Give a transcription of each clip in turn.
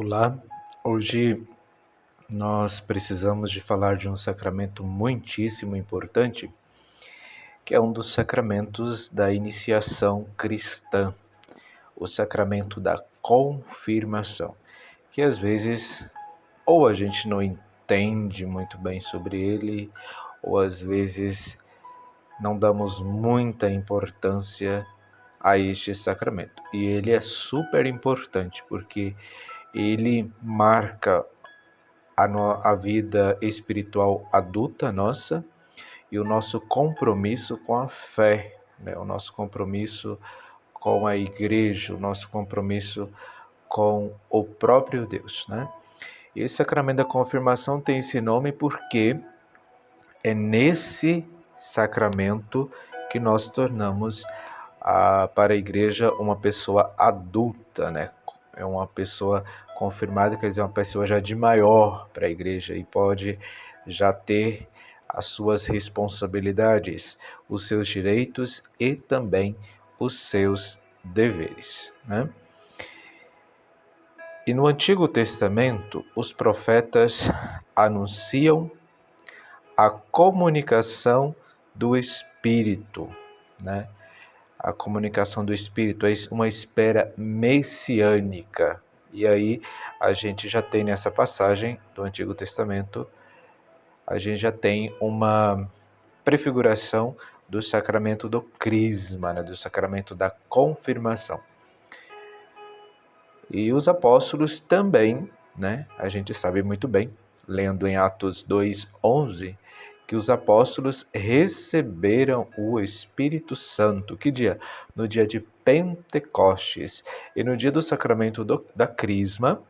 Olá, hoje nós precisamos de falar de um sacramento muitíssimo importante, que é um dos sacramentos da iniciação cristã, o sacramento da confirmação, que às vezes ou a gente não entende muito bem sobre ele, ou às vezes não damos muita importância a este sacramento. E ele é super importante porque ele marca a vida espiritual adulta nossa e o nosso compromisso com a fé, né? O nosso compromisso com a igreja, o nosso compromisso com o próprio Deus, né? E esse sacramento da confirmação tem esse nome porque é nesse sacramento que nós tornamos para a igreja uma pessoa adulta, né? É uma pessoa confirmada, quer dizer, uma pessoa já de maior para a igreja e pode já ter as suas responsabilidades, os seus direitos e também os seus deveres, né? E no Antigo Testamento, os profetas anunciam a comunicação do Espírito, né? A comunicação do Espírito é uma espera messiânica. E aí a gente já tem nessa passagem do Antigo Testamento, a gente já tem uma prefiguração do sacramento do crisma, né? Do sacramento da confirmação. E os apóstolos também, né? A gente sabe muito bem, lendo em Atos 2:11, que os apóstolos receberam o Espírito Santo. Que dia? No dia de Pentecostes. E no dia do sacramento da crisma,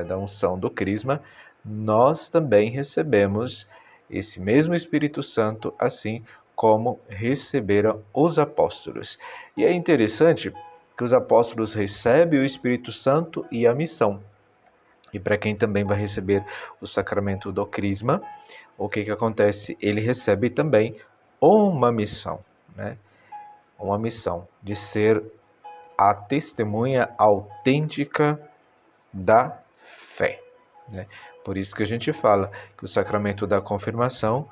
da unção do crisma, nós também recebemos esse mesmo Espírito Santo, assim como receberam os apóstolos. E é interessante que os apóstolos recebem o Espírito Santo e a missão. E para quem também vai receber o sacramento do crisma, o que acontece? Ele recebe também uma missão, né? Uma missão de ser a testemunha autêntica da fé, né? Por isso que a gente fala que o sacramento da confirmação,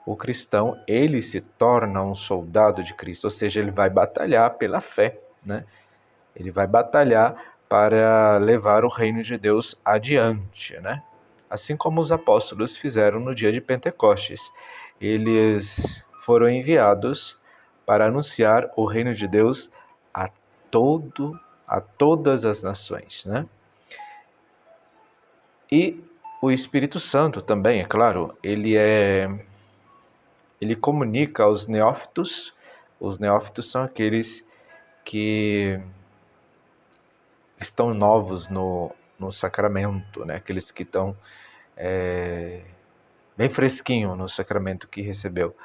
o cristão, ele se torna um soldado de Cristo, ou seja, ele vai batalhar pela fé, né? Ele vai batalhar para levar o reino de Deus adiante, né? Assim como os apóstolos fizeram no dia de Pentecostes. Eles foram enviados para anunciar o reino de Deus a todas as nações, né? E o Espírito Santo também, é claro, ele comunica aos neófitos. Os neófitos são aqueles que estão novos no sacramento, né? Aqueles que estão bem fresquinho no sacramento que recebeu,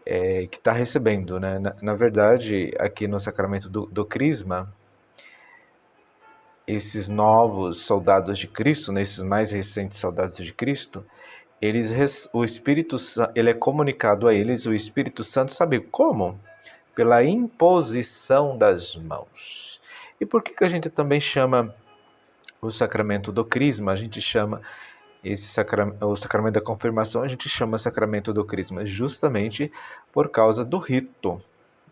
que está recebendo, né? Na verdade, aqui no sacramento do crisma, esses novos soldados de Cristo, né? Esses mais recentes soldados de Cristo, o Espírito Santo, ele é comunicado a eles, o Espírito Santo, sabe como? Pela imposição das mãos. E por que a gente também chama o sacramento do crisma, a gente chama o sacramento da confirmação, a gente chama sacramento do crisma justamente por causa do rito,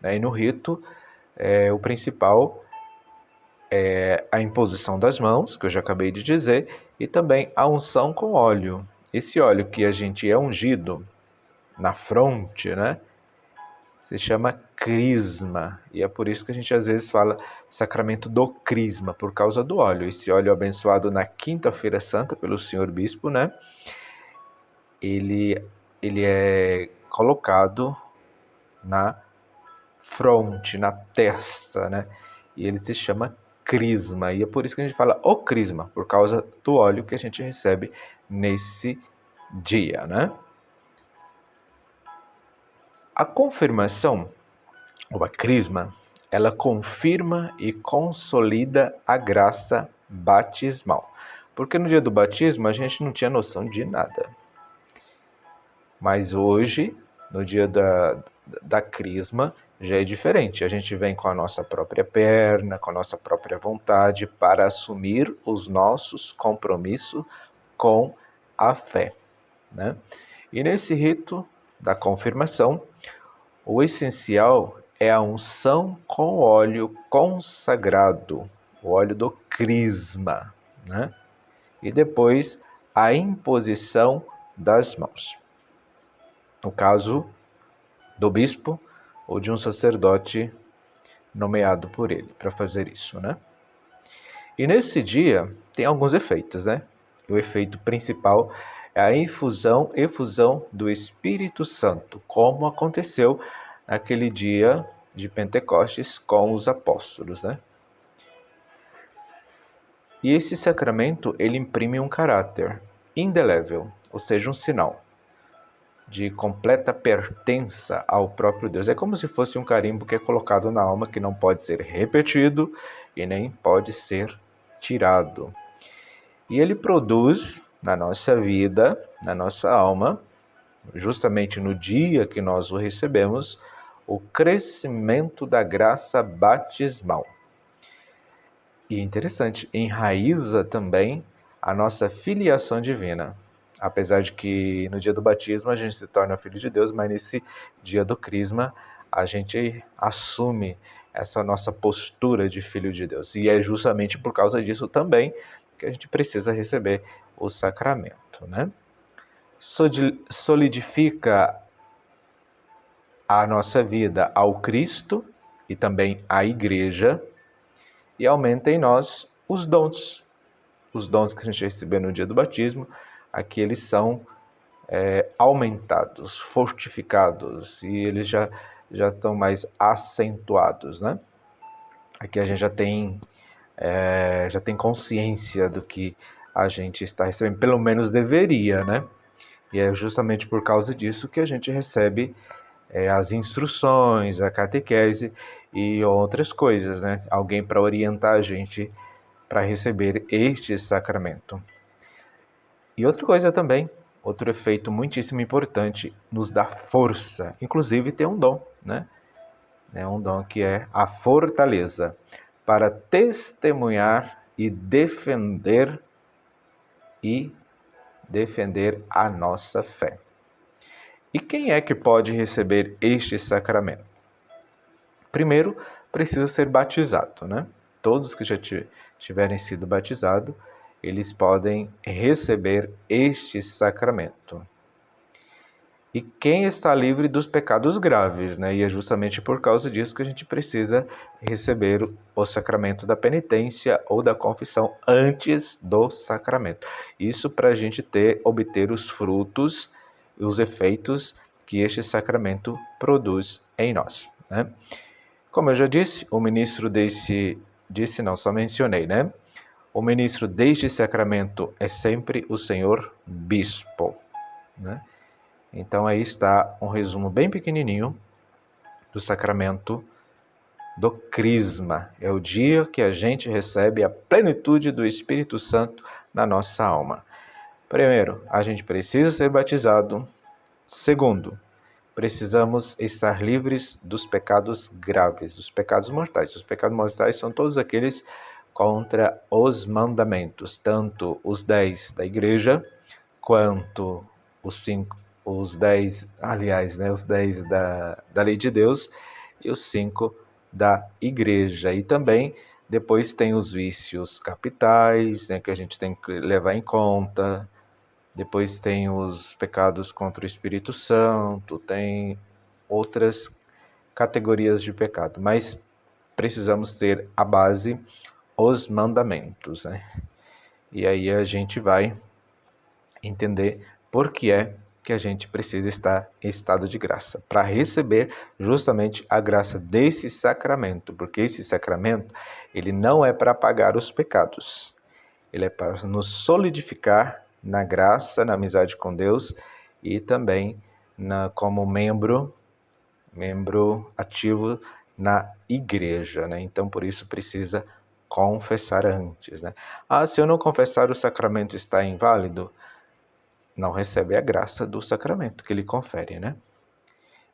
né? E no rito, o principal é a imposição das mãos, que eu já acabei de dizer, e também a unção com óleo. Esse óleo que a gente é ungido na fronte, né? Se chama crisma, e é por isso que a gente às vezes fala sacramento do crisma, por causa do óleo. Esse óleo abençoado na quinta-feira santa pelo senhor bispo, né? Ele é colocado na fronte, na testa, né? E ele se chama crisma, e é por isso que a gente fala o crisma, por causa do óleo que a gente recebe nesse dia, né? A confirmação, ou a crisma, ela confirma e consolida a graça batismal. Porque no dia do batismo a gente não tinha noção de nada. Mas hoje, no dia da crisma, já é diferente. A gente vem com a nossa própria perna, com a nossa própria vontade para assumir os nossos compromissos com a fé, né? E nesse rito da confirmação, o essencial é a unção com óleo consagrado, o óleo do crisma, né? E depois a imposição das mãos. No caso do bispo ou de um sacerdote nomeado por ele para fazer isso, né? E nesse dia tem alguns efeitos, né? O efeito principal é a efusão do Espírito Santo, como aconteceu naquele dia de Pentecostes com os apóstolos, né? E esse sacramento, ele imprime um caráter indelével, ou seja, um sinal de completa pertença ao próprio Deus. É como se fosse um carimbo que é colocado na alma, que não pode ser repetido e nem pode ser tirado. E ele produz na nossa vida, na nossa alma, justamente no dia que nós o recebemos, o crescimento da graça batismal. E é interessante, enraiza também a nossa filiação divina. Apesar de que no dia do batismo a gente se torna filho de Deus, mas nesse dia do crisma a gente assume essa nossa postura de filho de Deus. E é justamente por causa disso também que a gente precisa receber o sacramento, né? Solidifica a nossa vida ao Cristo e também à Igreja e aumenta em nós os dons. Os dons que a gente recebeu no dia do batismo, aqui eles são aumentados, fortificados e eles já estão mais acentuados, né? Aqui a gente já tem consciência do que a gente está recebendo, pelo menos deveria, né? E é justamente por causa disso que a gente recebe as instruções, a catequese e outras coisas, né? Alguém para orientar a gente para receber este sacramento. E outra coisa também, outro efeito muitíssimo importante, nos dá força. Inclusive tem um dom, né? É um dom que é a fortaleza para testemunhar e defender a nossa fé. E quem é que pode receber este sacramento? Primeiro, precisa ser batizado, né? Todos que já tiverem sido batizados, eles podem receber este sacramento. E quem está livre dos pecados graves, né? E é justamente por causa disso que a gente precisa receber o sacramento da penitência ou da confissão antes do sacramento. Isso para a gente obter os frutos e os efeitos que este sacramento produz em nós, né? Como eu já disse, o ministro só mencionei, né? O ministro deste sacramento é sempre o senhor bispo, né? Então aí está um resumo bem pequenininho do sacramento do crisma. É o dia que a gente recebe a plenitude do Espírito Santo na nossa alma. Primeiro, a gente precisa ser batizado. Segundo, precisamos estar livres dos pecados graves, dos pecados mortais. Os pecados mortais são todos aqueles contra os mandamentos, tanto os 10 da igreja, quanto os 10 da lei de Deus e os 5 da igreja. E também depois tem os vícios capitais, né, que a gente tem que levar em conta. Depois tem os pecados contra o Espírito Santo, tem outras categorias de pecado, mas precisamos ter a base, os mandamentos, né? E aí a gente vai entender por que é que a gente precisa estar em estado de graça, para receber justamente a graça desse sacramento, porque esse sacramento, ele não é para apagar os pecados, ele é para nos solidificar na graça, na amizade com Deus e também como membro ativo na igreja, né? Então, por isso precisa confessar antes, né? Se eu não confessar, o sacramento está inválido? Não recebe a graça do sacramento que ele confere, né?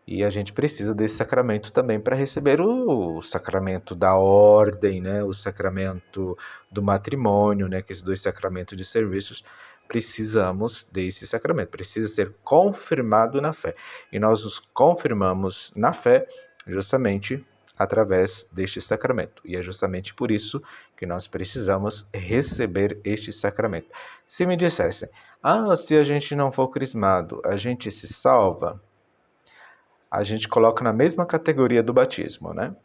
E a gente precisa desse sacramento também para receber o sacramento da ordem, né? O sacramento do matrimônio, né? Que esses dois sacramentos de serviços, precisamos desse sacramento, precisa ser confirmado na fé. E nós nos confirmamos na fé justamente através deste sacramento. E é justamente por isso que nós precisamos receber este sacramento. Se me dissessem, se a gente não for crismado, a gente se salva? A gente coloca na mesma categoria do batismo, né?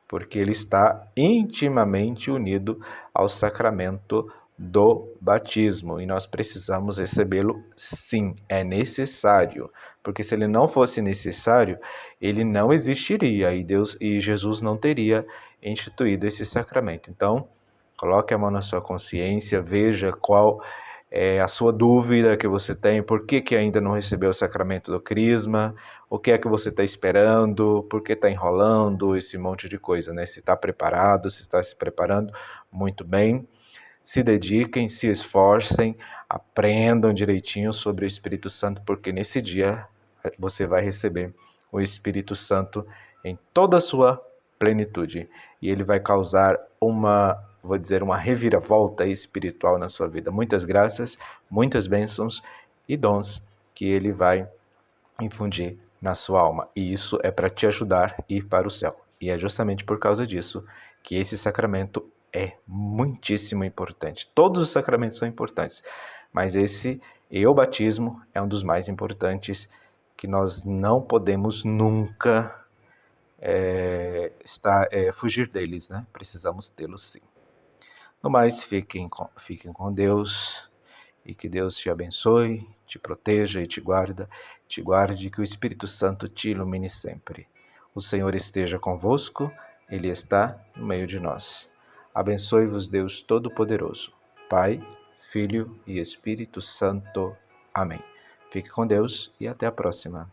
Porque ele está intimamente unido ao sacramento do batismo e nós precisamos recebê-lo sim, é necessário, porque se ele não fosse necessário, ele não existiria e Deus e Jesus não teria instituído esse sacramento. Então, coloque a mão na sua consciência, veja qual é a sua dúvida que você tem, por que ainda não recebeu o sacramento do crisma, o que é que você está esperando, por que está enrolando, esse monte de coisa, né? Se está preparado, se está se preparando, muito bem. Se dediquem, se esforcem, aprendam direitinho sobre o Espírito Santo, porque nesse dia você vai receber o Espírito Santo em toda a sua plenitude. E ele vai causar uma reviravolta espiritual na sua vida. Muitas graças, muitas bênçãos e dons que ele vai infundir na sua alma. E isso é para te ajudar a ir para o céu. E é justamente por causa disso que esse sacramento é muitíssimo importante. Todos os sacramentos são importantes, mas esse e o batismo é um dos mais importantes que nós não podemos nunca fugir deles, né? Precisamos tê-los sim. No mais, fiquem com Deus e que Deus te abençoe, te proteja e te guarde, que o Espírito Santo te ilumine sempre. O Senhor esteja convosco, Ele está no meio de nós. Abençoe-vos Deus Todo-Poderoso, Pai, Filho e Espírito Santo. Amém. Fique com Deus e até a próxima.